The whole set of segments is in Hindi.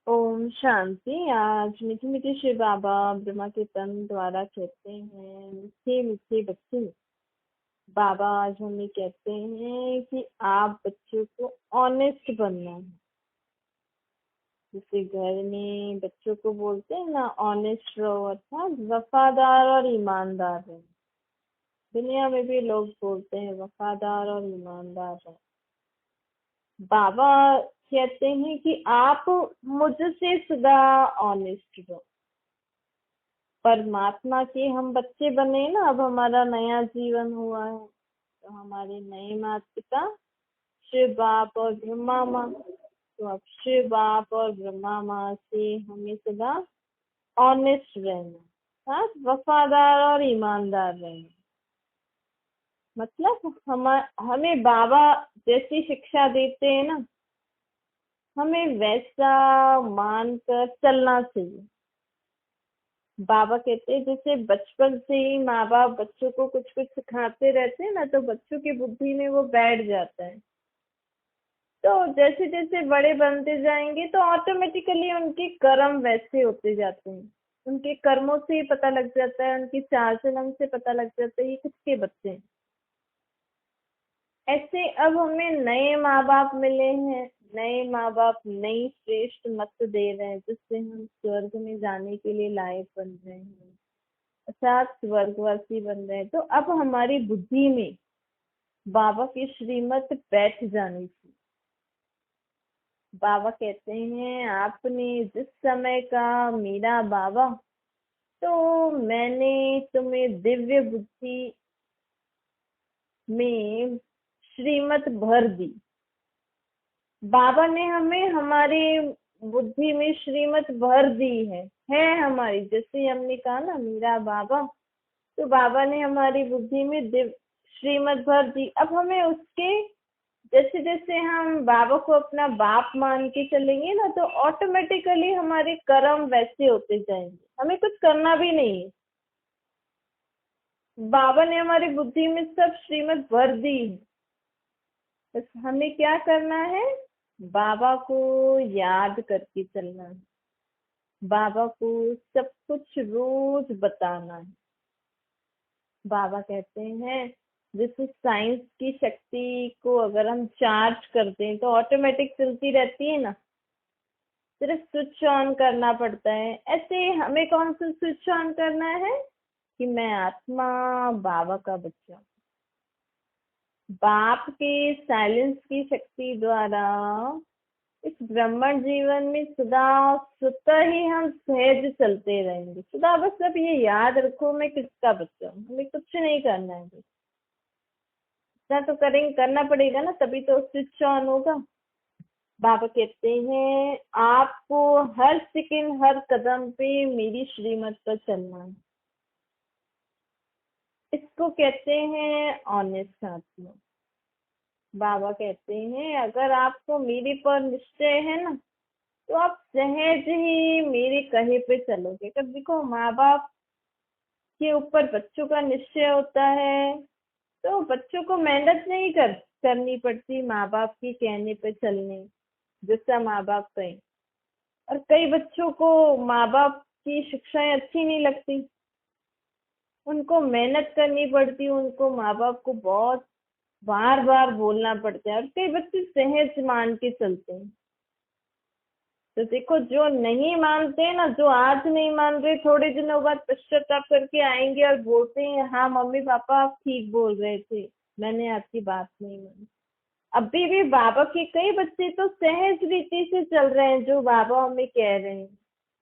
ओम शांति। आज मीठी मीठी शिव बाबा ब्रह्मा के तन द्वारा कहते हैं, मीठे मीठे बच्चे। बाबा आज हमें कहते हैं कि आप बच्चों को ऑनेस्ट बनना है। जैसे घर में बच्चों को बोलते हैं ना, ऑनेस्ट रहो, अर्थात वफादार और ईमानदार रहो। दुनिया में भी लोग बोलते हैं वफादार और ईमानदार रहो। बाबा कहते हैं कि आप मुझसे सदा ऑनेस्ट रहो। परमात्मा के हम बच्चे बने ना, अब हमारा नया जीवन हुआ है, तो हमारे नए माता पिता शिव बाप और ब्रह्मा माँ। तो अब शिव बाप और ब्रह्मा माँ से हमें सदा ऑनेस्ट रहना, हाँ, वफादार और ईमानदार रहना। मतलब हमें बाबा जैसी शिक्षा देते हैं ना, हमें वैसा मानकर चलना चाहिए। बाबा कहते हैं जैसे बचपन से ही माँ बाप बच्चों को कुछ कुछ सिखाते रहते हैं ना, तो बच्चों की बुद्धि में वो बैठ जाता है। तो जैसे जैसे बड़े बनते जाएंगे तो ऑटोमेटिकली उनके कर्म वैसे होते जाते हैं। उनके कर्मों से ही पता लग जाता है, उनकी चाल चलन से पता लग जाता है ये किसके बच्चे हैं। ऐसे अब हमें नए माँ बाप मिले हैं, नए माँ बाप नई श्रेष्ठ मत दे रहे हैं, जिससे हम स्वर्ग में जाने के लिए लायक बन रहे हैं, अर्थात स्वर्गवासी बन रहे हैं। तो अब हमारी बुद्धि में बाबा की श्रीमत बैठ जानी चाहिए। बाबा कहते हैं आपने जिस समय का मेरा बाबा, तो मैंने तुम्हें दिव्य बुद्धि में श्रीमत भर दी। बाबा ने हमें हमारी बुद्धि में श्रीमत भर दी है हमारी। जैसे हमने कहा ना मेरा बाबा, तो बाबा ने हमारी बुद्धि में श्रीमत भर दी। अब हमें उसके जैसे जैसे हम बाबा को अपना बाप मान के चलेंगे ना, तो ऑटोमेटिकली हमारे कर्म वैसे होते जाएंगे, हमें कुछ करना भी नहीं है। बाबा ने हमारी बुद्धि में सब श्रीमत भर दी है। बस हमें क्या करना है, बाबा को याद करके चलना है, बाबा को सब कुछ रोज बताना है। बाबा कहते हैं जैसे साइंस की शक्ति को अगर हम चार्ज करते हैं तो ऑटोमेटिक चलती रहती है ना, सिर्फ स्विच ऑन करना पड़ता है। ऐसे हमें कौन सा स्विच ऑन करना है कि मैं आत्मा बाबा का बच्चा हूँ। बाप के साइलेंस की शक्ति द्वारा इस ब्रह्मांड जीवन में सदा स्वतः ही हम सहज चलते रहेंगे। सदा बस अब ये याद रखो मैं किसका बच्चा हूँ, हमें कुछ नहीं करना है। इतना तो करेंगे, करना पड़ेगा ना, तभी तो स्विच ऑन होगा। बाबा कहते हैं आपको हर सेकंड हर कदम पे मेरी श्रीमत पर चलना है। इसको कहते हैं ऑनेस्ट आत्मा। बाबा कहते हैं अगर आपको मेरे पर निश्चय है ना, तो आप सहज ही मेरे कहे पे चलोगे। कब देखो माँ बाप के ऊपर बच्चों का निश्चय होता है, तो बच्चों को मेहनत नहीं करनी पड़ती माँ बाप की कहने पे चलने, जैसा माँ बाप कहें। और कई बच्चों को माँ बाप की शिक्षाएं अच्छी नहीं लगती, उनको मेहनत करनी पड़ती, उनको माँ बाप को बहुत बार बार बोलना पड़ता है। और कई बच्चे सहज मान के चलते हैं। तो देखो जो नहीं मानते हैं ना, जो आज नहीं मान रहे, थोड़े दिनों बाद पश्चाताप करके आएंगे और बोलते हैं हाँ मम्मी पापा आप ठीक बोल रहे थे, मैंने आपकी बात नहीं मानी। अभी भी बाबा के कई बच्चे तो सहज रीति से चल रहे हैं जो बाबा हमें कह रहे हैं,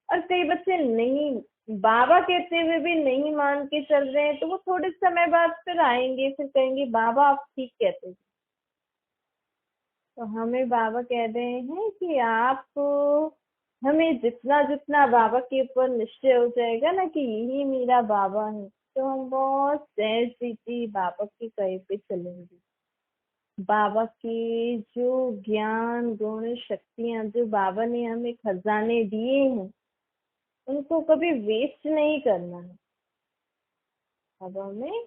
और कई बच्चे नहीं, बाबा कहते हुए भी नहीं मान के चल रहे हैं। तो वो थोड़े समय बाद फिर आएंगे, फिर कहेंगे बाबा आप ठीक कहते थे। तो हमें बाबा कह रहे हैं कि आप हमें जितना जितना बाबा के ऊपर निश्चय हो जाएगा ना कि यही मेरा बाबा है, तो हम बहुत सहज रीति बाबा के कहे पे चलेंगे। बाबा के जो ज्ञान गुण शक्तियां जो बाबा ने हमें खजाने दिए हैं, उनको कभी वेस्ट नहीं करना है। अब हमें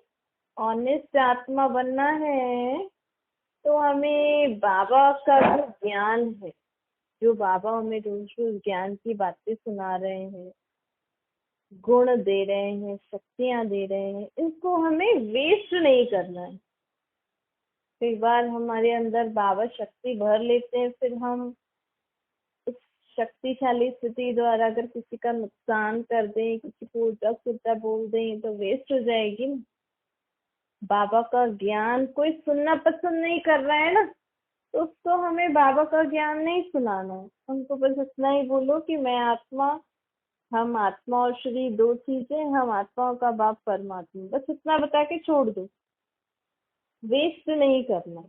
ऑनेस्ट आत्मा बनना है, तो हमें बाबा का जो ज्ञान है जो बाबा हमें रोज रोज ज्ञान की बातें सुना रहे हैं, गुण दे रहे हैं, शक्तियां दे रहे हैं, इनको हमें वेस्ट नहीं करना है। कई बार हमारे अंदर बाबा शक्ति भर लेते हैं, फिर हम उस शक्तिशाली स्थिति द्वारा अगर किसी का नुकसान कर दें, किसी को उल्टा सुल्टा बोल दें, तो वेस्ट हो जाएगी ना। बाबा का ज्ञान कोई सुनना पसंद नहीं कर रहा है ना, तो उसको हमें बाबा का ज्ञान नहीं सुनाना है। उनको बस इतना ही बोलो कि मैं आत्मा, हम आत्मा और शरीर दो चीजें, हम आत्माओं का बाप परमात्मा, बस इतना बता के छोड़ दो। वेस्ट नहीं करना।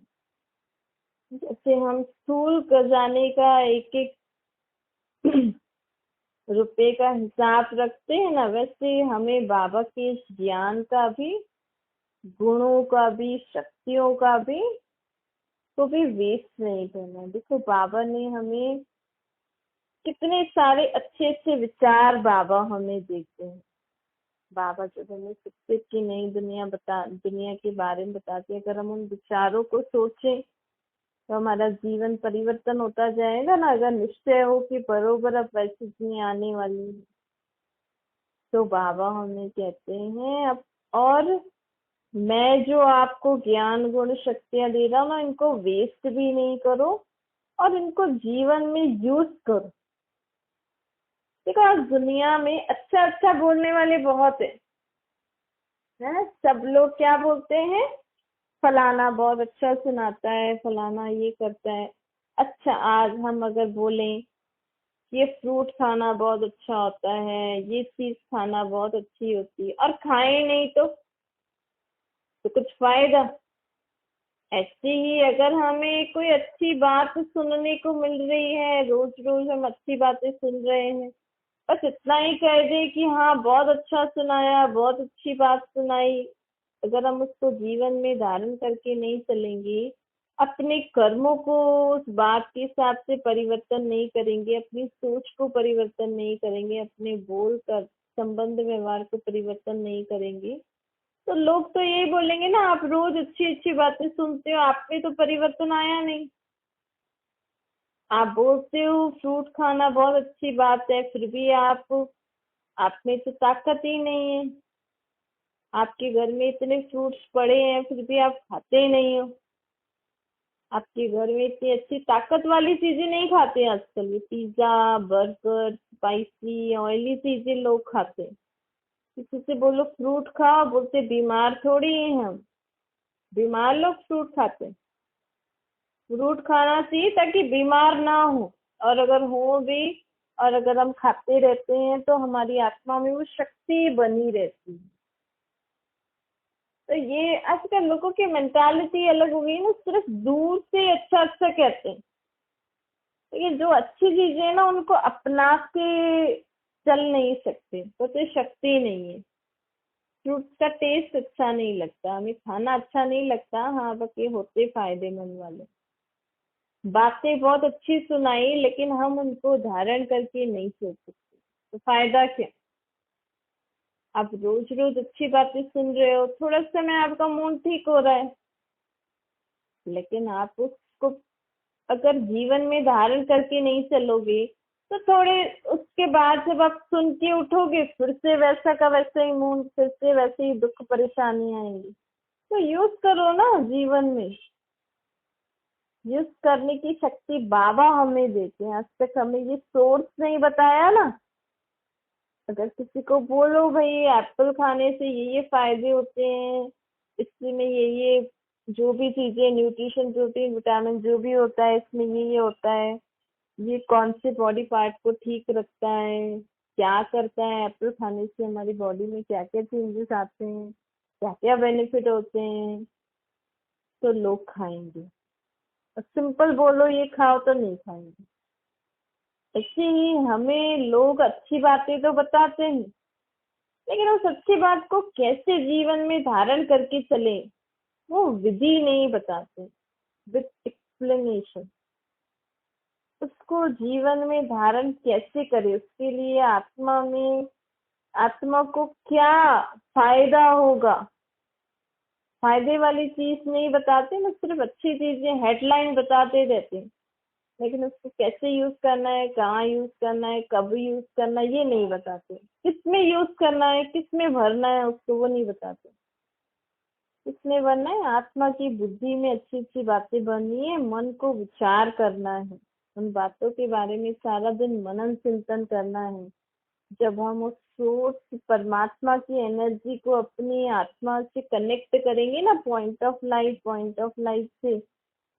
जैसे हम स्थूल खजाने का एक एक रुपए का हिसाब रखते हैं ना, वैसे हमें बाबा के इस ज्ञान का भी, गुणों का भी, शक्तियों का भी, तो भी वेस्ट नहीं करना। देखो बाबा ने हमें कितने सारे अच्छे अच्छे विचार बाबा हमें देते हैं। बाबा जब हमें सुख की नई दुनिया के बारे में बताते हैं, अगर हम उन विचारों को सोचें तो हमारा जीवन परिवर्तन होता जाएगा ना। अगर निश्चय हो कि बरोबर अब वैसी दुनिया आने वाली है, तो बाबा हमें कहते हैं अब, और मैं जो आपको ज्ञान गुण शक्तियां दे रहा हूँ ना, इनको वेस्ट भी नहीं करो और इनको जीवन में यूज करो। देखो आज दुनिया में अच्छा अच्छा बोलने वाले बहुत है। सब लोग क्या बोलते हैं, फलाना बहुत अच्छा सुनाता है, फलाना ये करता है। अच्छा आज हम अगर बोलें ये फ्रूट खाना बहुत अच्छा होता है, ये चीज खाना बहुत अच्छी होती है, और खाए नहीं तो कुछ फायदा। ऐसे ही अगर हमें कोई अच्छी बात सुनने को मिल रही है, रोज रोज हम अच्छी बातें सुन रहे हैं, बस इतना ही कह दे कि हाँ बहुत अच्छा सुनाया, बहुत अच्छी बात सुनाई, अगर हम उसको जीवन में धारण करके नहीं चलेंगे, अपने कर्मों को उस बात के हिसाब से परिवर्तन नहीं करेंगे, अपनी सोच को परिवर्तन नहीं करेंगे, अपने बोल कर संबंध व्यवहार को परिवर्तन नहीं करेंगे, तो लोग तो यही बोलेंगे ना, आप रोज अच्छी अच्छी बातें सुनते हो, आप में तो परिवर्तन आया नहीं। आप बोलते हो फ्रूट खाना बहुत अच्छी बात है, फिर भी आप में तो ताकत ही नहीं है। आपके घर में इतने फ्रूट्स पड़े हैं, फिर भी आप खाते ही नहीं हो। आपके घर में इतनी अच्छी ताकत वाली चीजें नहीं खाते आजकल, ये पिज्जा बर्गर स्पाइसी ऑयली चीजें लोग खाते हैं। किसी से बोलो फ्रूट खाओ, बोलते बीमार थोड़ी हैं हम, बीमार लोग फ्रूट खाते हैं। फ्रूट खाना चाहिए ताकि बीमार ना हो, और अगर हो भी, और अगर हम खाते रहते हैं तो हमारी आत्मा में वो शक्ति बनी रहती है। तो ये आजकल लोगों की मेंटालिटी अलग हो गई ना, सिर्फ दूर से अच्छा अच्छा कहते हैं। तो ये जो अच्छी चीजें है ना, उनको अपना के चल नहीं सकते, तो शक्ति नहीं है। फ्रूट का टेस्ट अच्छा नहीं लगता, हमें खाना अच्छा नहीं लगता, हाँ बाकी होते फायदेमंद वाले। बातें बहुत अच्छी सुनाई, लेकिन हम उनको धारण करके नहीं सोच सकते, तो फायदा क्या। आप रोज रोज अच्छी बातें सुन रहे हो, थोड़ा समय आपका मूड ठीक हो रहा है, लेकिन आप उसको अगर जीवन में धारण करके नहीं चलोगे, तो थोड़े उसके बाद जब आप सुन के उठोगे, फिर से वैसा का वैसा ही मूड, फिर से वैसे ही दुख परेशानी आएंगी। तो यूज करो ना जीवन में। यूज करने की शक्ति बाबा हमें देते हैं। आज तक हमें ये सोर्स नहीं बताया ना। अगर किसी को बोलो भाई एप्पल खाने से ये फायदे होते हैं, इसमें ये जो भी चीजें न्यूट्रिशन प्रोटीन विटामिन जो भी होता है इसमें ये होता है, ये कौन से बॉडी पार्ट को ठीक रखता है, क्या करता है, एप्पल खाने से हमारी बॉडी में क्या क्या चेंजेस आते हैं, क्या क्या बेनिफिट होते हैं, तो लोग खाएंगे। सिंपल बोलो ये खाओ तो नहीं खाएंगे। ऐसे ही हमें लोग अच्छी बातें तो बताते हैं, लेकिन उस अच्छी बात को कैसे जीवन में धारण करके चले, वो विधि नहीं बताते विद एक्सप्लेनेशन। उसको जीवन में धारण कैसे करे, उसके लिए आत्मा को क्या फायदा होगा, फायदे वाली चीज नहीं बताते ना, सिर्फ अच्छी चीजें हेडलाइन बताते रहते हैं। लेकिन उसको कैसे यूज करना है, कहाँ यूज करना है, कब यूज करना है, ये नहीं बताते। किस में यूज करना है, किस में भरना है, उसको वो नहीं बताते। किसमें भरना है? आत्मा की बुद्धि में अच्छी अच्छी बातें भरनी है, मन को विचार करना है, उन बातों के बारे में सारा दिन मनन चिंतन करना है। जब हम उस सोर्स परमात्मा की एनर्जी को अपनी आत्मा से कनेक्ट करेंगे ना, पॉइंट ऑफ लाइट से,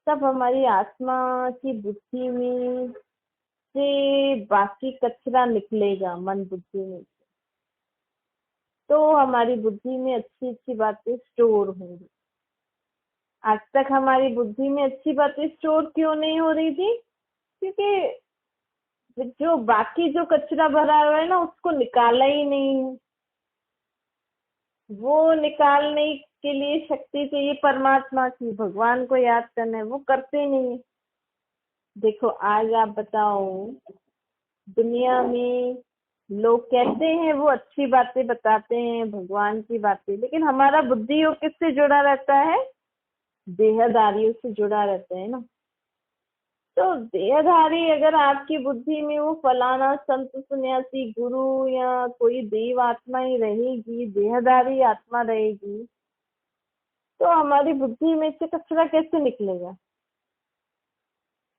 तब हमारी आत्मा की बुद्धि में से बाकी कचरा निकलेगा, मन बुद्धि में। तो हमारी बुद्धि में अच्छी अच्छी बातें स्टोर होंगी। आज तक हमारी बुद्धि में अच्छी बातें स्टोर क्यों नहीं हो रही थी? क्योंकि जो बाकी जो कचरा भरा हुआ है ना, उसको निकाला ही नहीं है। वो निकालने के लिए शक्ति चाहिए परमात्मा की, भगवान को याद करना है, वो करते ही नहीं है। देखो आज आप बताओ, दुनिया में लोग कहते हैं वो अच्छी बातें बताते हैं, भगवान की बातें, लेकिन हमारा बुद्धि वो किससे जुड़ा रहता है? देहधारियों से जुड़ा रहता है ना। तो देहधारी अगर आपकी बुद्धि में वो फलाना संत सन्यासी गुरु या कोई देव आत्मा ही रहेगी, देहधारी आत्मा रहेगी, तो हमारी बुद्धि में से कचरा कैसे निकलेगा?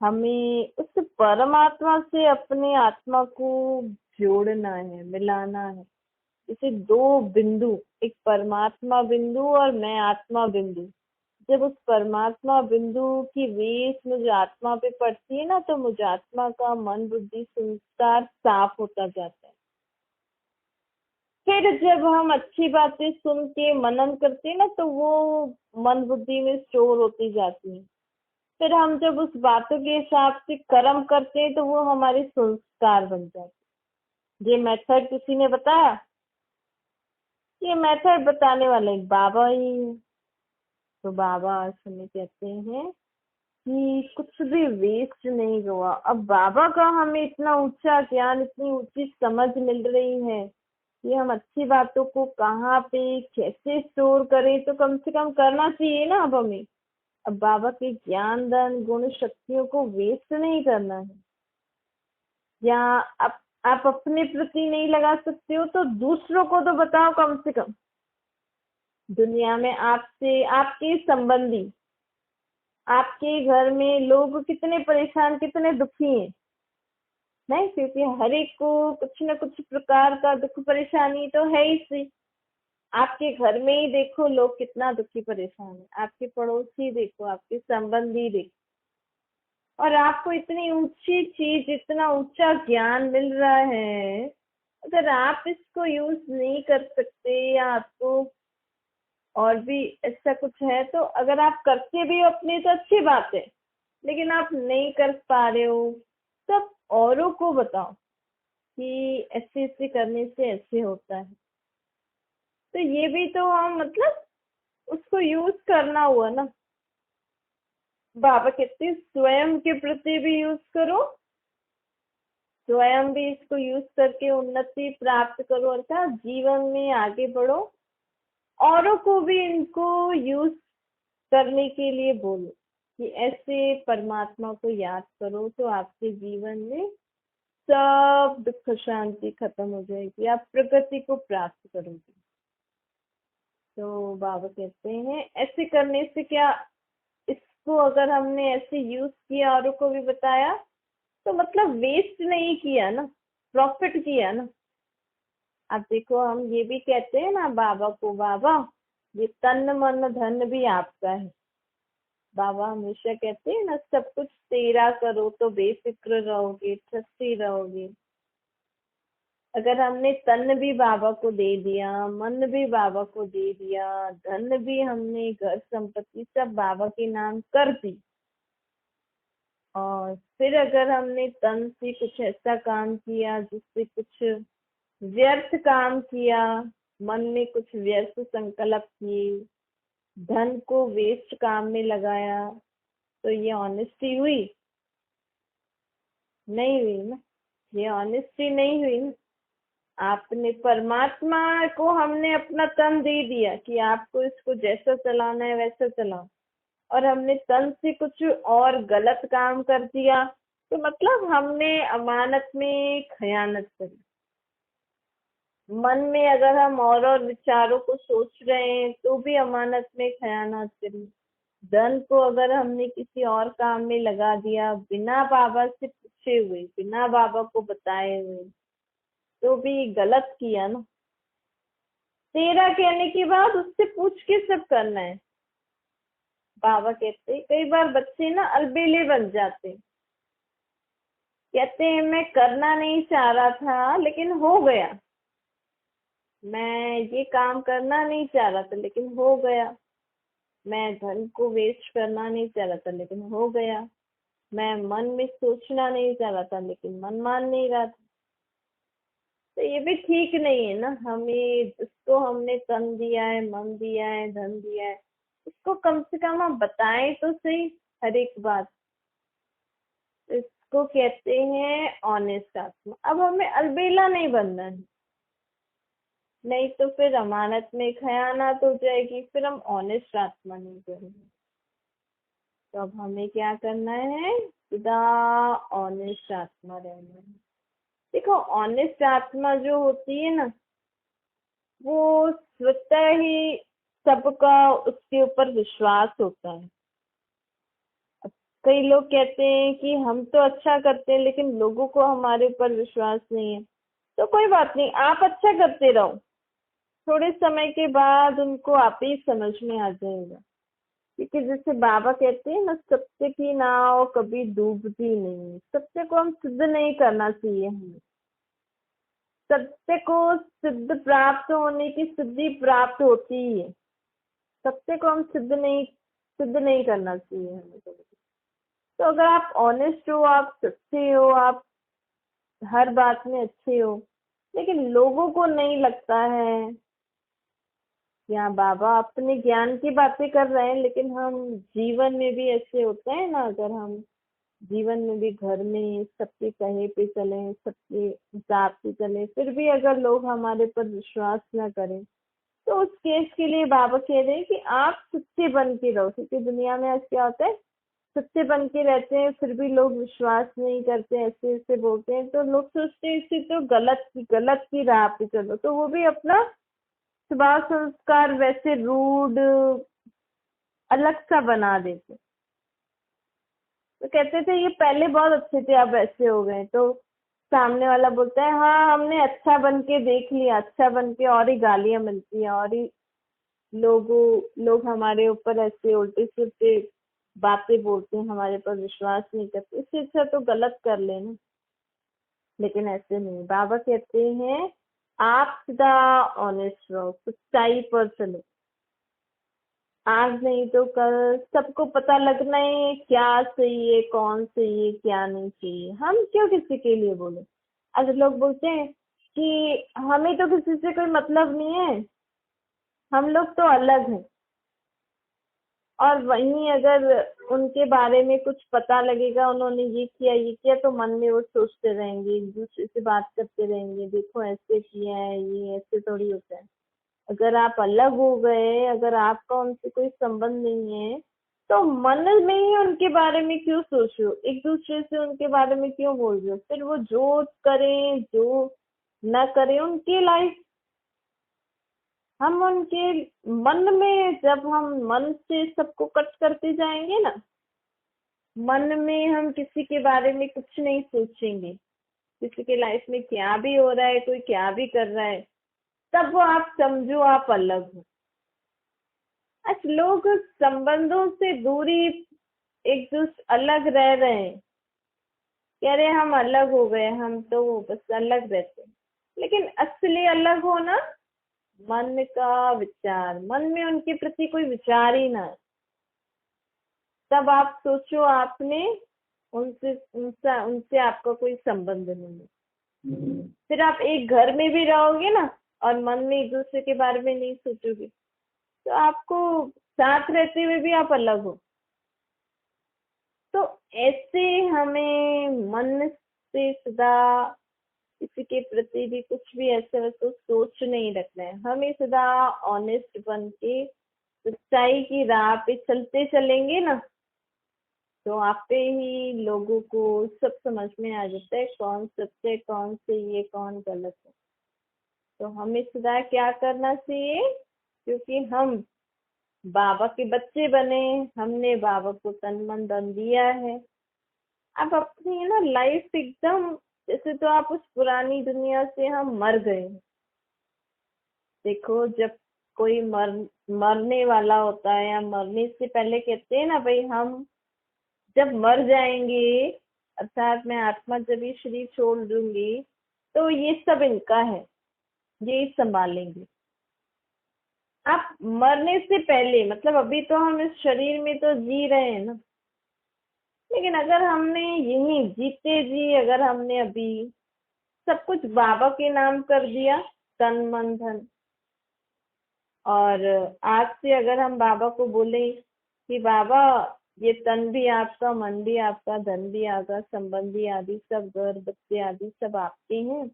हमें उस परमात्मा से अपने आत्मा को जोड़ना है, मिलाना है। जैसे दो बिंदु, एक परमात्मा बिंदु और मैं आत्मा बिंदु, जब उस परमात्मा बिंदु की रेस मुझे आत्मा पे पड़ती है ना, तो मुझे आत्मा का मन बुद्धि संस्कार साफ होता जाता है। फिर जब हम अच्छी बातें सुन के मनन करते हैं ना, तो वो मन बुद्धि में स्टोर होती जाती है। फिर हम जब उस बातों के हिसाब से कर्म करते हैं, तो वो हमारे संस्कार बन जाते हैं। ये मेथड किसी ने बताया? ये मेथड बताने वाले एक बाबा ही है। तो बाबा समय कहते हैं कि कुछ भी वेस्ट नहीं हुआ। अब बाबा का हमें इतना ऊंचा ज्ञान, इतनी ऊंची समझ मिल रही है कि हम अच्छी बातों को कहाँ पे कैसे स्टोर करें, तो कम से कम करना चाहिए ना अब हमें। अब बाबा के ज्ञान दान गुण शक्तियों को वेस्ट नहीं करना है। या आप अपने प्रति नहीं लगा सकते हो तो दूसरों को तो बताओ कम से कम। दुनिया में आपसे, आपके संबंधी, आपके घर में लोग कितने परेशान, कितने दुखी हैं? नहीं, क्योंकि हर एक को कुछ न कुछ प्रकार का दुख परेशानी तो है ही सी। आपके घर में ही देखो लोग कितना दुखी परेशान है, आपके पड़ोसी देखो, आपके संबंधी देखो। और आपको इतनी ऊंची चीज, इतना ऊंचा ज्ञान मिल रहा है, अगर आप इसको यूज नहीं कर सकते, या आपको और भी ऐसा कुछ है, तो अगर आप करते भी हो अपनी तो अच्छी बात है, लेकिन आप नहीं कर पा रहे हो, तब औरों को बताओ कि ऐसे ऐसे करने से ऐसे होता है। तो ये भी तो हम मतलब उसको यूज करना हुआ ना। बाबा कहते हैं स्वयं के प्रति भी यूज करो, स्वयं भी इसको यूज करके उन्नति प्राप्त करो, अर्थात जीवन में आगे बढ़ो। औरों को भी इनको यूज करने के लिए बोलो कि ऐसे परमात्मा को याद करो, तो आपके जीवन में सब दुख शांति खत्म हो जाएगी, आप प्रगति को प्राप्त करोगे। तो बाबा कहते हैं ऐसे करने से क्या, इसको अगर हमने ऐसे यूज किया, औरों को भी बताया, तो मतलब वेस्ट नहीं किया ना, प्रॉफिट किया ना। अब देखो हम ये भी कहते हैं ना बाबा को, बाबा ये तन मन धन भी आपका है। बाबा हमेशा कहते हैं ना सब कुछ तेरा करो तो बेफिक्र रहोगे, ट्रस्टी रहोगे। अगर हमने तन भी बाबा को दे दिया, मन भी बाबा को दे दिया, धन भी हमने, घर संपत्ति सब बाबा के नाम कर दी, और फिर अगर हमने तन से कुछ ऐसा काम किया जिससे कुछ व्यर्थ काम किया, मन में कुछ व्यर्थ संकल्प किए, धन को वेस्ट काम में लगाया, तो ये ऑनेस्टी हुई? नहीं हुई ना, ये ऑनेस्टी नहीं हुई ना। आपने परमात्मा को, हमने अपना तन दे दिया कि आपको इसको जैसा चलाना है वैसा चलाओ, और हमने तन से कुछ और गलत काम कर दिया, तो मतलब हमने अमानत में खयानत करी। मन में अगर हम और विचारों को सोच रहे हैं तो भी अमानत में खयानत करी। धन को अगर हमने किसी और काम में लगा दिया बिना बाबा से पूछे हुए, बिना बाबा को बताए हुए, तो भी गलत किया ना। तेरा कहने के बाद उससे पूछ के सब करना है। बाबा कहते कई बार बच्चे ना अलबेले बन जाते, कहते हैं मैं करना नहीं चाह रहा था लेकिन हो गया, मैं ये काम करना नहीं चाह रहा था लेकिन हो गया, मैं धन को वेस्ट करना नहीं चाह रहा था लेकिन हो गया, मैं मन में सोचना नहीं चाह रहा था लेकिन मन मान नहीं रहा था। तो ये भी ठीक नहीं है ना। हमें जिसको हमने तन दिया है, मन दिया है, धन दिया है, उसको कम से कम हम बताएं तो सही हर एक बात। इसको कहते हैं ऑनेस्ट आत्मा। अब हमें अलबेला नहीं बनना है, नहीं तो फिर अमानत में खयानत हो जाएगी, फिर हम ऑनेस्ट आत्मा नहीं करेंगे। तो अब हमें क्या करना है, सदा ऑनेस्ट आत्मा रहना है। देखो ऑनेस्ट आत्मा जो होती है ना, वो स्वतः ही सबका उसके ऊपर विश्वास होता है। अब कई लोग कहते हैं कि हम तो अच्छा करते हैं लेकिन लोगों को हमारे ऊपर विश्वास नहीं है। तो कोई बात नहीं, आप अच्छा करते रहो, थोड़े समय के बाद उनको आप ही समझ में आ जाएगा। क्योंकि जैसे बाबा कहते हैं ना, सत्य की नाव कभी डूबती नहीं। सत्य को हम सिद्ध नहीं करना चाहिए हमें। सत्य को सिद्ध प्राप्त होने की सिद्धि प्राप्त होती ही है। सत्य को हम सिद्ध नहीं करना चाहिए हमें कभी। तो अगर आप ऑनेस्ट हो, आप सच्चे हो, आप हर बात में अच्छे हो, लेकिन लोगों को नहीं लगता है या बाबा अपने ज्ञान की बातें कर रहे हैं, लेकिन हम जीवन में भी ऐसे होते हैं ना, अगर हम जीवन में भी घर में सबके कहे पे चले, सबके हिसाब से चले, फिर भी अगर लोग हमारे पर विश्वास ना करें, तो उस केस के लिए बाबा कह रहे हैं कि आप सच्चे बन के रहो। क्योंकि दुनिया में आज क्या होता है, सच्चे बन के रहते हैं फिर भी लोग विश्वास नहीं करते, ऐसे ऐसे बोलते हैं, तो लोग सोचते हैं इसे तो गलत की राह पे चलो, तो वो भी अपना स्वभाव संस्कार वैसे रूड अलग सा बना देते। तो कहते थे ये पहले बहुत अच्छे थे, अब ऐसे हो गए। तो सामने वाला बोलता है हाँ हमने अच्छा बन के देख लिया, अच्छा बन के और ही गालियां मिलती हैं, और ही लोग हमारे ऊपर ऐसे उल्टे सुलटे बातें बोलते हैं, हमारे पर विश्वास नहीं करते, इससे अच्छा तो गलत कर लेना। लेकिन ऐसे नहीं, बाबा कहते हैं आप सदा ऑनेस्ट रहो, सच्चाई पर चलो। आज नहीं तो कल सबको पता लगना है क्या सही है, कौन सही है, क्या नहीं चाहिए। हम क्यों किसी के लिए बोले। आज लोग बोलते हैं कि हमें तो किसी से कोई मतलब नहीं है, हम लोग तो अलग हैं। और वहीं अगर उनके बारे में कुछ पता लगेगा, उन्होंने ये किया, तो मन में वो सोचते रहेंगे, एक दूसरे से बात करते रहेंगे, देखो ऐसे किया है, ये ऐसे थोड़ी होता है। अगर आप अलग हो गए, अगर आपका उनसे कोई संबंध नहीं है, तो मन में ही उनके बारे में क्यों सोच रहे हो, एक दूसरे से उनके बारे में क्यों बोल रहे हो। फिर वो जो करें जो न करें उनकी लाइफ, हम उनके मन में, जब हम मन से सबको कट करते जाएंगे ना, मन में हम किसी के बारे में कुछ नहीं सोचेंगे, किसी के लाइफ में क्या भी हो रहा है, कोई क्या भी कर रहा है, तब वो आप समझो आप अलग हो। आज लोग संबंधों से दूरी, एक दूसरे अलग रह रहे हैं, कह रहे हम अलग हो गए, हम तो बस अलग रहते हैं। लेकिन असली अलग होना मन का विचार, मन में उनके प्रति कोई विचार ही ना है। तब आप सोचो आपने उनसे उनसे उनसे आपका कोई संबंध नहीं है। फिर आप एक घर में भी रहोगे ना और मन में एक दूसरे के बारे में नहीं सोचोगे, तो आपको साथ रहते हुए भी आप अलग हो। तो ऐसे हमें मन से सदा किसी के प्रति भी कुछ भी ऐसे वैसे सोच नहीं रखना है। हमें सदा ऑनेस्ट बन के सच्चाई की राह पे चलते चलेंगे ना, तो आपे ही लोगों को सब समझ में आ जाता है कौन सत्य है, कौन सही है, कौन गलत है। तो हमें सदा क्या करना चाहिए, क्योंकि हम बाबा के बच्चे बने, हमने बाबा को तन मन धन दिया है। अब अपनी ना लाइफ एकदम, जैसे तो आप उस पुरानी दुनिया से हम मर गए। देखो जब कोई मरने वाला होता है या मरने से पहले कहते हैं ना भाई हम जब मर जाएंगे, अर्थात मैं आत्मा जब ये शरीर छोड़ दूंगी तो ये सब इनका है, ये संभालेंगे। आप मरने से पहले मतलब अभी तो हम इस शरीर में तो जी रहे हैं ना, लेकिन अगर हमने यही जीते जी अगर हमने अभी सब कुछ बाबा के नाम कर दिया, तन मन धन, और आज से अगर हम बाबा को बोले कि बाबा ये तन भी आपका, मन भी आपका, धन भी आपका, संबंधी आदि सब, घर बच्चे आदि सब आपके हैं,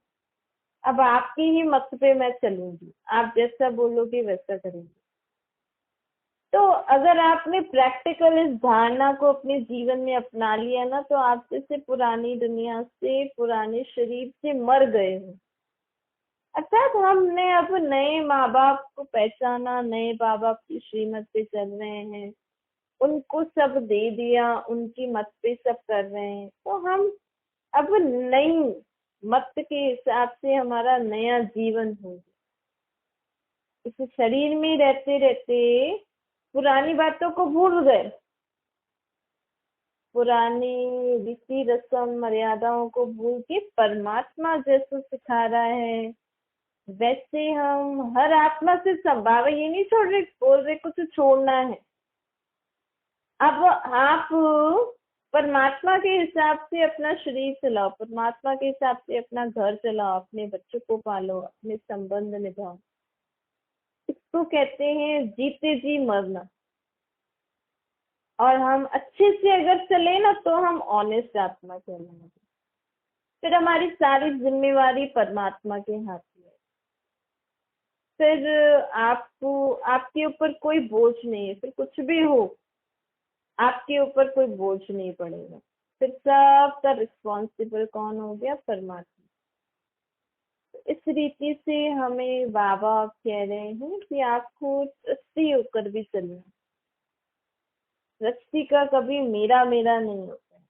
अब आपकी ही मत पे मैं चलूंगी, आप जैसा बोलोगे वैसा करेंगे। तो अगर आपने प्रैक्टिकल इस धारणा को अपने जीवन में अपना लिया ना, तो आप जैसे पुरानी दुनिया से, पुराने शरीर से मर गए हो। अर्थात हमने अब नए माँ बाप को पहचाना, नए माँ बाप की श्रीमत पे चल रहे हैं, उनको सब दे दिया, उनकी मत पे सब कर रहे हैं। तो हम अब नई मत के हिसाब से हमारा नया जीवन होगा। इस शरीर में रहते रहते पुरानी बातों को भूल गए, पुरानी रीति रस्म मर्यादाओं को भूल के परमात्मा जैसा सिखा रहा है वैसे हम हर आत्मा से संभाव, ये नहीं छोड़ रहे, बोल रहे कुछ छोड़ना है। अब आप परमात्मा के हिसाब से अपना शरीर चलाओ, परमात्मा के हिसाब से अपना घर चलाओ, अपने बच्चों को पालो, अपने संबंध निभाओ। इसको कहते हैं जीते जी मरना। और हम अच्छे से अगर चले ना तो हम ऑनेस्ट आत्मा कहलाएंगे। फिर हमारी सारी जिम्मेवारी परमात्मा के हाथ में है। फिर आपको, आपके ऊपर कोई बोझ नहीं है, फिर कुछ भी हो आपके ऊपर कोई बोझ नहीं पड़ेगा। फिर सबका रिस्पॉन्सिबल कौन हो गया, परमात्मा। इस रीति से हमें बाबा कह रहे हैं कि आपको ट्रस्टी होकर भी चलना। ट्रस्टी का कभी मेरा मेरा नहीं होता है,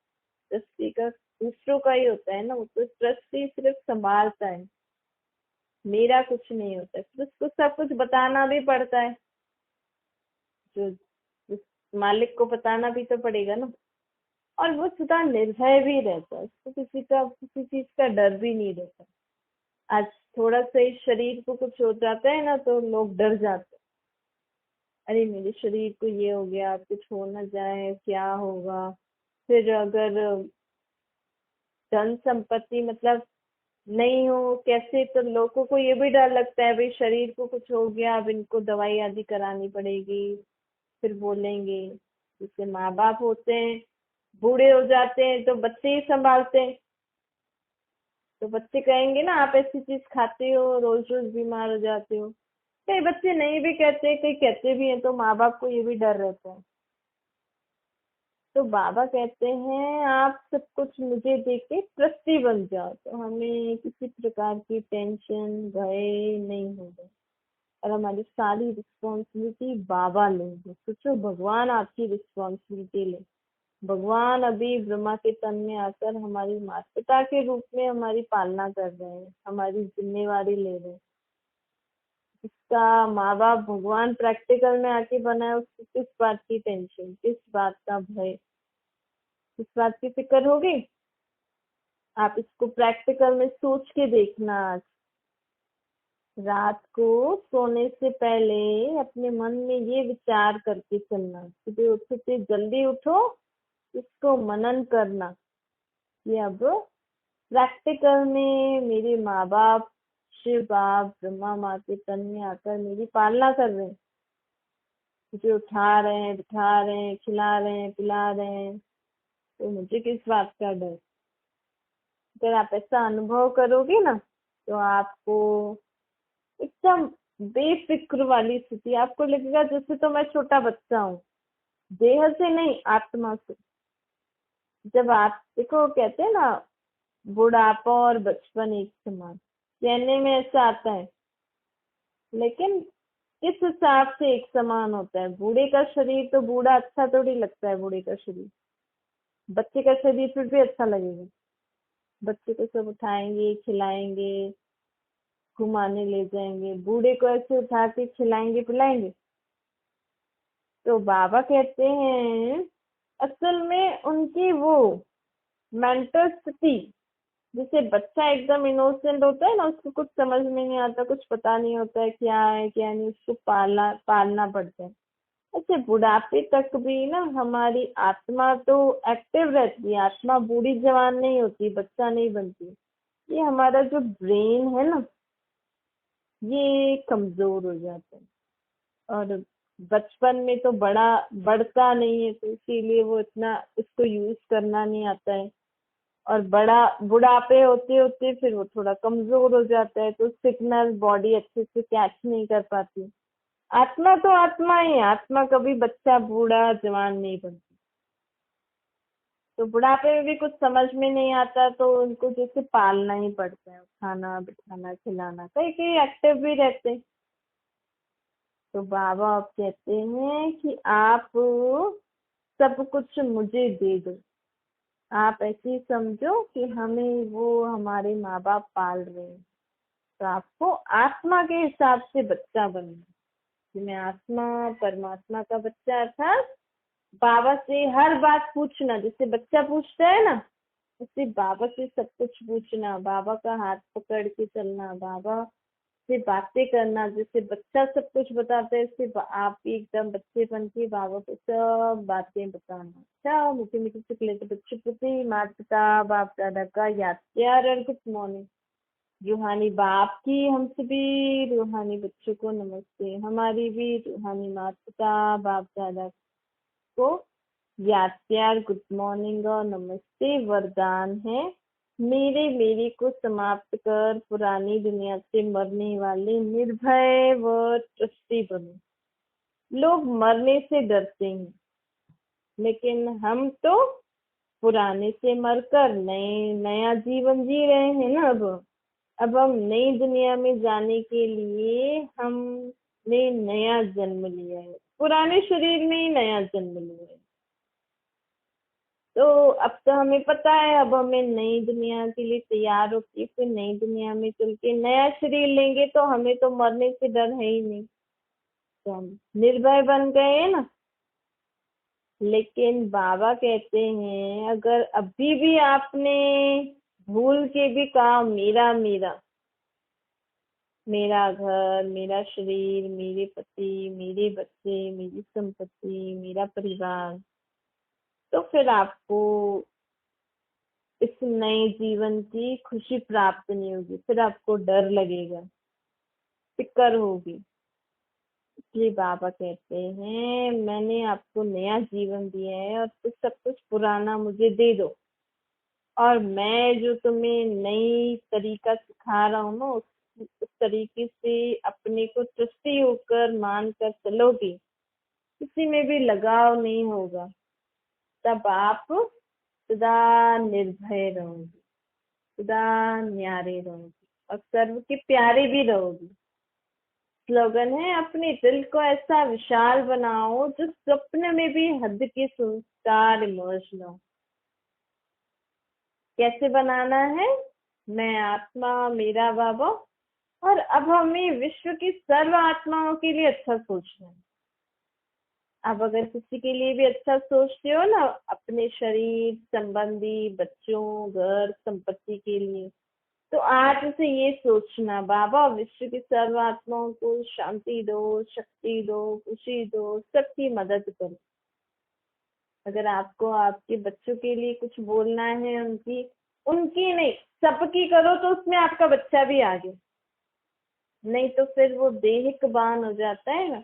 ट्रस्टी का दूसरों का ही होता है ना, वो तो ट्रस्टी सिर्फ संभालता है, मेरा कुछ नहीं होता है। फिर उसको सब कुछ बताना भी पड़ता है, जो उस मालिक को बताना भी तो पड़ेगा ना। और वो सदा निर्भय भी रहता है, उसको किसी चीज का डर भी नहीं रहता। आज थोड़ा सा इस शरीर को कुछ हो जाता है ना तो लोग डर जाते हैं, अरे मेरे शरीर को ये हो गया, कुछ हो ना जाए, क्या होगा। फिर अगर धन संपत्ति मतलब नहीं हो कैसे, तो लोगों को ये भी डर लगता है भाई शरीर को कुछ हो गया, अब इनको दवाई आदि करानी पड़ेगी। फिर बोलेंगे, जैसे माँ बाप होते हैं बूढ़े हो जाते हैं तो बच्चे ही संभालते हैं, तो बच्चे कहेंगे ना आप ऐसी चीज खाते हो, रोज रोज बीमार हो जाते हो। कई बच्चे नहीं भी कहते, कई कहते भी हैं, तो माँ बाप को ये भी डर रहता है। तो बाबा कहते हैं आप सब कुछ मुझे देके ट्रस्टी बन जाओ, तो हमें किसी प्रकार की टेंशन भय नहीं होगा, और हमारी सारी रिस्पॉन्सिबिलिटी बाबा लेंगे। सोचो भगवान आपकी रिस्पॉन्सिबिलिटी ले, भगवान अभी ब्रह्मा के तन में आकर हमारी माता पिता के रूप में हमारी पालना कर रहे हैं, हमारी जिम्मेवारी ले रहे हैं। इसका माँ बाप भगवान प्रैक्टिकल में आके बनाए, उसको किस बात की टेंशन, किस बात का भय, किस बात की फिक्र होगी। आप इसको प्रैक्टिकल में सोच के देखना। आज रात को सोने से पहले अपने मन में ये विचार करके चलना, सुबह उठते जल्दी उठो, इसको मनन करना कि अब प्रैक्टिकल में मेरे माँ बाप शिव बाप ब्रह्मा माँ के तन में आकर मेरी पालना कर रहे हैं, मुझे उठा रहे हैं, बिठा रहे हैं, खिला रहे हैं, पिला रहे हैं, तो मुझे किस बात का डर। अगर आप ऐसा अनुभव करोगे ना तो आपको एकदम बेफिक्र वाली स्थिति, आपको लगेगा जैसे तो मैं छोटा बच्चा हूँ, देह से नहीं आत्मा से। जब आप देखो, कहते हैं ना, बुढ़ापा और बचपन एक समान, कहने में ऐसा आता है, लेकिन किस हिसाब से एक समान होता है? बूढ़े का शरीर तो बूढ़ा अच्छा थोड़ी लगता है, बूढ़े का शरीर। बच्चे का शरीर फिर भी अच्छा लगेगा। बच्चे को सब उठाएंगे, खिलाएंगे, घुमाने ले जाएंगे, बूढ़े को ऐसे उठा के खिलाएंगे पिलाएंगे? तो बाबा कहते हैं, असल में उनकी वो मेंटल स्थिति, जैसे बच्चा एकदम इनोसेंट होता है ना, उसको कुछ समझ में नहीं आता, कुछ पता नहीं होता है क्या है क्या नहीं, उसको पालना पालना पड़ता है। ऐसे बुढ़ापे तक भी ना हमारी आत्मा तो एक्टिव रहती है। आत्मा बूढ़ी जवान नहीं होती, बच्चा नहीं बनती। ये हमारा जो ब्रेन है ना, ये कमजोर हो जाता है। और बचपन में तो बड़ा बढ़ता नहीं है, तो इसीलिए वो इतना इसको यूज करना नहीं आता है। और बड़ा बुढ़ापे होते होते फिर वो थोड़ा कमजोर हो जाता है, तो सिग्नल बॉडी अच्छे से कैच नहीं कर पाती। आत्मा तो आत्मा ही है, आत्मा कभी बच्चा बूढ़ा जवान नहीं बनती। तो बुढ़ापे में भी कुछ समझ में नहीं आता, तो उनको जैसे पालना ही पड़ता है, खाना बिठाना खिलाना। कई कई एक्टिव भी रहते हैं। तो बाबा अब कहते हैं कि आप सब कुछ मुझे दे दो। आप ऐसे ही समझो कि हमें वो हमारे माँ बाप पाल रहे हैं। तो आपको आत्मा के हिसाब से बच्चा बनना है। कि मैं आत्मा परमात्मा का बच्चा था। बाबा से हर बात पूछना, जैसे बच्चा पूछता है ना, उससे बाबा से सब कुछ पूछना, बाबा का हाथ पकड़ के चलना, बाबा से बातें करना। जैसे बच्चा सब कुछ बताता है, इससे आप भी एकदम बच्चे बन के बाबा को सब बातें बताना। अच्छा, मीठी मीठी चॉकलेट बच्चों प्रति माता पिता बाप दादा का याद प्यार और गुड मॉर्निंग। रूहानी बाप की हम सभी रूहानी बच्चों को नमस्ते। हमारी भी रूहानी माता पिता बाप दादा को याद प्यार गुड मॉर्निंग और नमस्ते वरदान है। मेरे मेरे को समाप्त कर पुरानी दुनिया से मरने वाले निर्भय व ट्रस्टी बनो। लोग मरने से डरते हैं, लेकिन हम तो पुराने से मरकर नए नया जीवन जी रहे हैं ना। अब हम नई दुनिया में जाने के लिए हमने नया जन्म लिया है, पुराने शरीर में ही नया जन्म लिया है। तो अब तो हमें पता है, अब हमें नई दुनिया के लिए तैयार होके फिर नई दुनिया में चल के नया शरीर लेंगे, तो हमें तो मरने से डर है ही नहीं। तो हम निर्भय बन गए हैं ना। लेकिन बाबा कहते हैं, अगर अभी भी आपने भूल के भी कहा मेरा मेरा, मेरा घर, मेरा शरीर, मेरे पति, मेरे बच्चे, मेरी संपत्ति, मेरा परिवार, तो फिर आपको इस नए जीवन की खुशी प्राप्त नहीं होगी। फिर आपको डर लगेगा, फिक्र होगी। इसलिए बाबा कहते हैं, मैंने आपको नया जीवन दिया है और तो सब कुछ पुराना मुझे दे दो। और मैं जो तुम्हें नई तरीका सिखा रहा हूँ ना, उस तरीके से अपने को ट्रस्टी होकर मान कर चलोगे, किसी में भी लगाव नहीं होगा, तब आप सदा निर्भय रहोगे, सदा न्यारे रहोगे और सर्व के प्यारे भी रहोगे। स्लोगन है, अपने दिल को ऐसा विशाल बनाओ जो स्वप्न में भी हद के संस्कार इमर्ज न हो। कैसे बनाना है? मैं आत्मा, मेरा बाबा। और अब हमें विश्व की सर्व आत्माओं के लिए अच्छा सोचना है। आप अगर किसी के लिए भी अच्छा सोचते हो ना, अपने शरीर संबंधी, बच्चों, घर, संपत्ति के लिए, तो आज से ये सोचना, बाबा विश्व की सर्व आत्माओं को शांति दो, शक्ति दो, खुशी दो, सबकी मदद करो। अगर आपको आपके बच्चों के लिए कुछ बोलना है, उनकी उनकी नहीं, सबकी करो, तो उसमें आपका बच्चा भी आगे। नहीं तो फिर वो देहिक बान हो जाता है ना,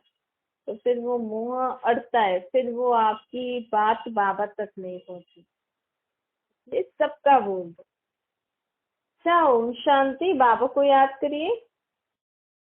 तो फिर वो मुंह अड़ता है, फिर वो आपकी बात बाबा तक नहीं पहुंची। ये सबका बोल दो। अच्छा, ओम शांति। बाबा को याद करिए।